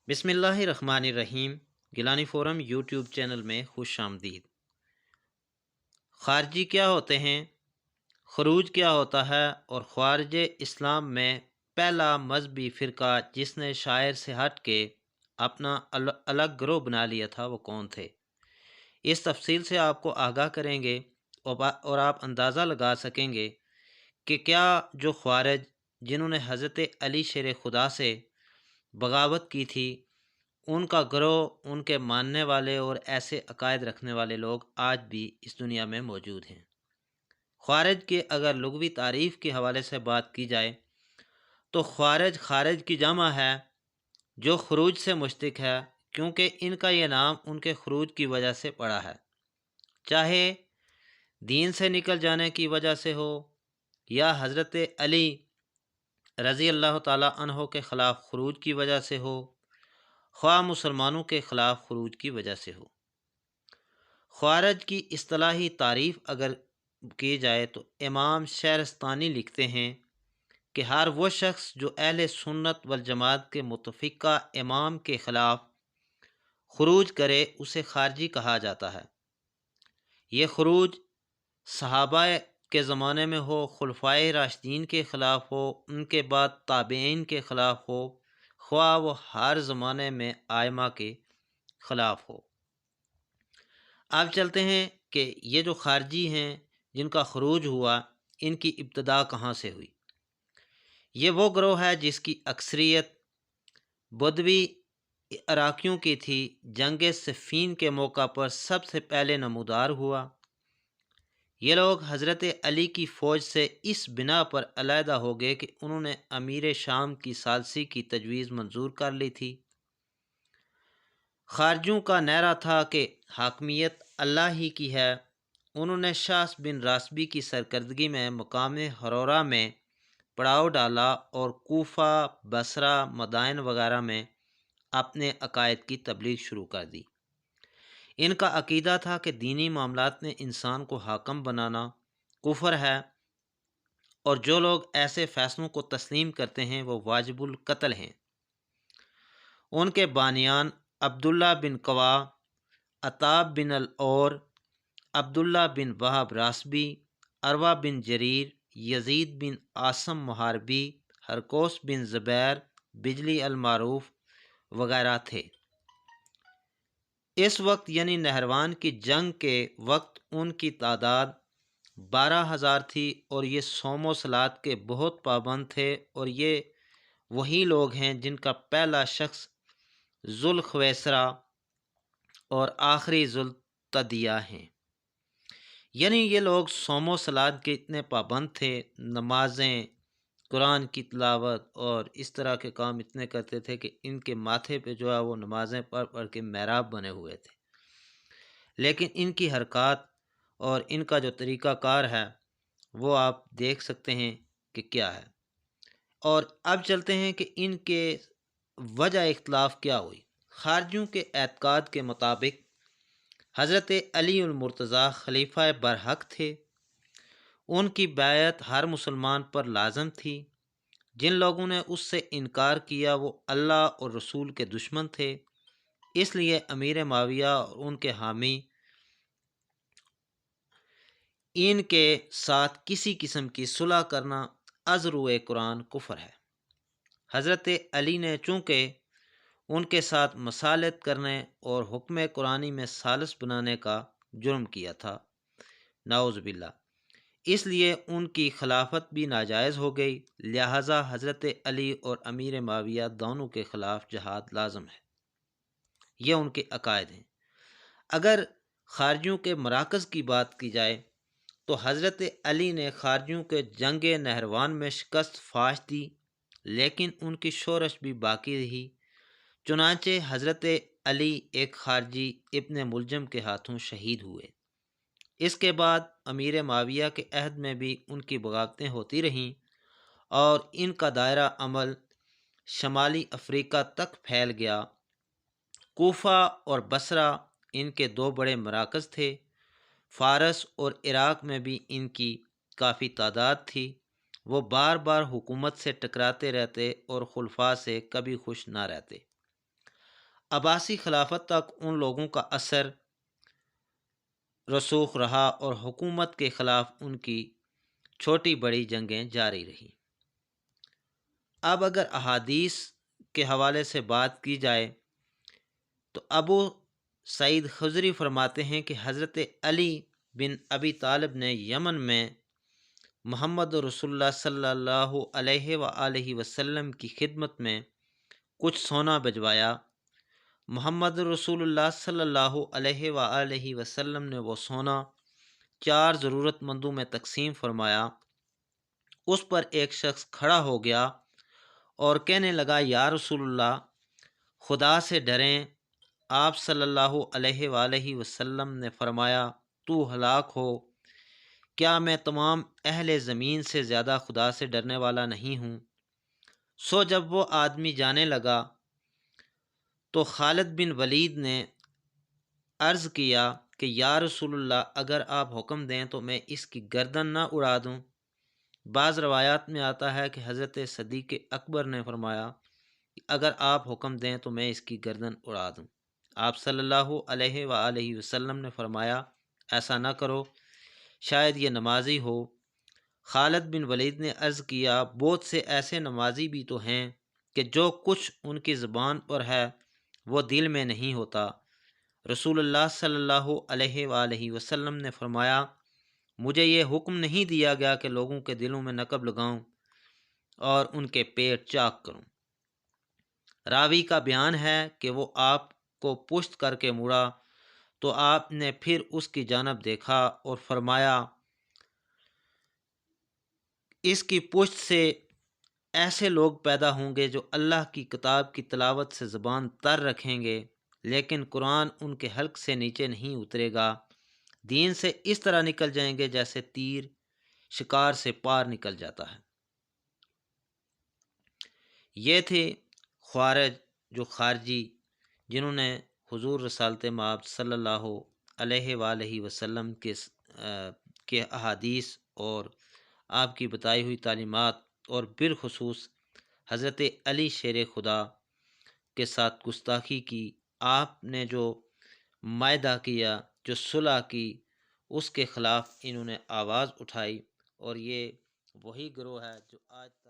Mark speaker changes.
Speaker 1: بسم اللہ الرحمن الرحیم۔ گیلانی فورم یوٹیوب چینل میں خوش آمدید۔ خارجی کیا ہوتے ہیں، خروج کیا ہوتا ہے، اور خارج اسلام میں پہلا مذہبی فرقہ جس نے شاعر سے ہٹ کے اپنا الگ گروہ بنا لیا تھا وہ کون تھے، اس تفصیل سے آپ کو آگاہ کریں گے اور آپ اندازہ لگا سکیں گے کہ کیا جو خوارج جنہوں نے حضرت علی شیر خدا سے بغاوت کی تھی، ان کا گروہ، ان کے ماننے والے اور ایسے عقائد رکھنے والے لوگ آج بھی اس دنیا میں موجود ہیں۔ خوارج کے اگر لغوی تعریف کے حوالے سے بات کی جائے تو خارج کی جمع ہے جو خروج سے مشتق ہے، کیونکہ ان کا یہ نام ان کے خروج کی وجہ سے پڑا ہے، چاہے دین سے نکل جانے کی وجہ سے ہو یا حضرت علی رضی اللہ تعالیٰ عنہ کے خلاف خروج کی وجہ سے ہو، خواہ مسلمانوں کے خلاف خروج کی وجہ سے ہو۔ خوارج کی اصطلاحی تعریف اگر کی جائے تو امام شہرستانی لکھتے ہیں کہ ہر وہ شخص جو اہل سنت والجماعت کے متفقہ امام کے خلاف خروج کرے اسے خارجی کہا جاتا ہے۔ یہ خروج صحابہ کے زمانے میں ہو، خلفائے راشدین کے خلاف ہو، ان کے بعد تابعین کے خلاف ہو، خواہ وہ ہر زمانے میں آئمہ کے خلاف ہو۔ اب چلتے ہیں کہ یہ جو خارجی ہیں جن کا خروج ہوا، ان کی ابتدا کہاں سے ہوئی۔ یہ وہ گروہ ہے جس کی اکثریت بدوی عراقیوں کی تھی۔ جنگ صفین کے موقع پر سب سے پہلے نمودار ہوا۔ یہ لوگ حضرت علی کی فوج سے اس بنا پر علیحدہ ہو گئے کہ انہوں نے امیر شام کی ثالثی کی تجویز منظور کر لی تھی۔ خارجوں کا نعرہ تھا کہ حاکمیت اللہ ہی کی ہے۔ انہوں نے شاس بن راسبی کی سرکردگی میں مقام ہرورہ میں پڑاؤ ڈالا اور کوفہ، بصرہ، مدائن وغیرہ میں اپنے عقائد کی تبلیغ شروع کر دی۔ ان کا عقیدہ تھا کہ دینی معاملات میں انسان کو حاکم بنانا کفر ہے، اور جو لوگ ایسے فیصلوں کو تسلیم کرتے ہیں وہ واجب القتل ہیں۔ ان کے بانیان عبداللہ بن قوا، عطاب بن العور، عبداللہ بن وہب راسبی، عروہ بن جریر، یزید بن عاصم محاربی، ہرقوس بن زبیر، بجلی المعروف وغیرہ تھے۔ اس وقت یعنی نہروان کی جنگ کے وقت ان کی تعداد 12,000 تھی، اور یہ صوم و صلات کے بہت پابند تھے، اور یہ وہی لوگ ہیں جن کا پہلا شخص ذوالخویسرہ اور آخری ذوالتدیہ ہیں۔ یعنی یہ لوگ صوم و صلات کے اتنے پابند تھے، نمازیں، قرآن کی تلاوت اور اس طرح کے کام اتنے کرتے تھے کہ ان کے ماتھے پہ جو ہے وہ نمازیں پڑھ پڑھ کے محراب بنے ہوئے تھے، لیکن ان کی حرکات اور ان کا جو طریقہ کار ہے وہ آپ دیکھ سکتے ہیں کہ کیا ہے۔ اور اب چلتے ہیں کہ ان کے وجہ اختلاف کیا ہوئی۔ خارجیوں کے اعتقاد کے مطابق حضرت علی المرتضیٰ خلیفہ برحق تھے، ان کی بیعت ہر مسلمان پر لازم تھی۔ جن لوگوں نے اس سے انکار کیا وہ اللہ اور رسول کے دشمن تھے، اس لیے امیر معاویہ اور ان کے حامی ان کے ساتھ کسی قسم کی صلح کرنا از روئے قرآن کفر ہے۔ حضرت علی نے چونکہ ان کے ساتھ مصالحت کرنے اور حکم قرآنی میں ثالث بنانے کا جرم کیا تھا، نعوذ باللہ، اس لیے ان کی خلافت بھی ناجائز ہو گئی، لہٰذا حضرت علی اور امیر معاویہ دونوں کے خلاف جہاد لازم ہے۔ یہ ان کے عقائد ہیں۔ اگر خارجیوں کے مراکز کی بات کی جائے تو حضرت علی نے خارجیوں کے جنگ نہروان میں شکست فاش دی، لیکن ان کی شورش بھی باقی رہی۔ چنانچہ حضرت علی ایک خارجی ابن ملجم کے ہاتھوں شہید ہوئے۔ اس کے بعد امیر معاویہ کے عہد میں بھی ان کی بغاوتیں ہوتی رہیں، اور ان کا دائرہ عمل شمالی افریقہ تک پھیل گیا۔ کوفہ اور بصرہ ان کے دو بڑے مراکز تھے۔ فارس اور عراق میں بھی ان کی کافی تعداد تھی۔ وہ بار بار حکومت سے ٹکراتے رہتے اور خلفاء سے کبھی خوش نہ رہتے۔ عباسی خلافت تک ان لوگوں کا اثر رسوخ رہا اور حکومت کے خلاف ان کی چھوٹی بڑی جنگیں جاری رہیں۔ اب اگر احادیث کے حوالے سے بات کی جائے تو ابو سعید خضری فرماتے ہیں کہ حضرت علی بن ابی طالب نے یمن میں محمد رسول اللہ صلی اللہ علیہ وآلہ وسلم کی خدمت میں کچھ سونا بھجوایا۔ محمد رسول اللہ صلی اللہ علیہ وآلہ وسلم نے وہ سونا 4 ضرورت مندوں میں تقسیم فرمایا۔ اس پر ایک شخص کھڑا ہو گیا اور کہنے لگا، یا رسول اللہ، خدا سے ڈریں۔ آپ صلی اللہ علیہ وآلہ وسلم نے فرمایا، تو ہلاک ہو، کیا میں تمام اہل زمین سے زیادہ خدا سے ڈرنے والا نہیں ہوں؟ سو جب وہ آدمی جانے لگا تو خالد بن ولید نے عرض کیا کہ یا رسول اللہ، اگر آپ حکم دیں تو میں اس کی گردن نہ اڑا دوں۔ بعض روایات میں آتا ہے کہ حضرت صدیق اکبر نے فرمایا کہ اگر آپ حکم دیں تو میں اس کی گردن اڑا دوں۔ آپ صلی اللہ علیہ وآلہ وسلم نے فرمایا، ایسا نہ کرو، شاید یہ نمازی ہو۔ خالد بن ولید نے عرض کیا، بہت سے ایسے نمازی بھی تو ہیں کہ جو کچھ ان کی زبان پر ہے وہ دل میں نہیں ہوتا۔ رسول اللہ صلی اللہ علیہ وآلہ وسلم نے فرمایا، مجھے یہ حکم نہیں دیا گیا کہ لوگوں کے دلوں میں نقب لگاؤں اور ان کے پیٹ چاک کروں۔ راوی کا بیان ہے کہ وہ آپ کو پشت کر کے مڑا تو آپ نے پھر اس کی جانب دیکھا اور فرمایا، اس کی پشت سے ایسے لوگ پیدا ہوں گے جو اللہ کی کتاب کی تلاوت سے زبان تر رکھیں گے، لیکن قرآن ان کے حلق سے نیچے نہیں اترے گا، دین سے اس طرح نکل جائیں گے جیسے تیر شکار سے پار نکل جاتا ہے۔ یہ تھے خوارج، جو خارجی، جنہوں نے حضور رسالت مآب صلی اللہ علیہ وآلہ وسلم کے احادیث اور آپ کی بتائی ہوئی تعلیمات اور بالخصوص حضرت علی شیر خدا کے ساتھ گستاخی کی۔ آپ نے جو معاہدہ کیا، جو صلح کی، اس کے خلاف انہوں نے آواز اٹھائی، اور یہ وہی گروہ ہے جو آج تک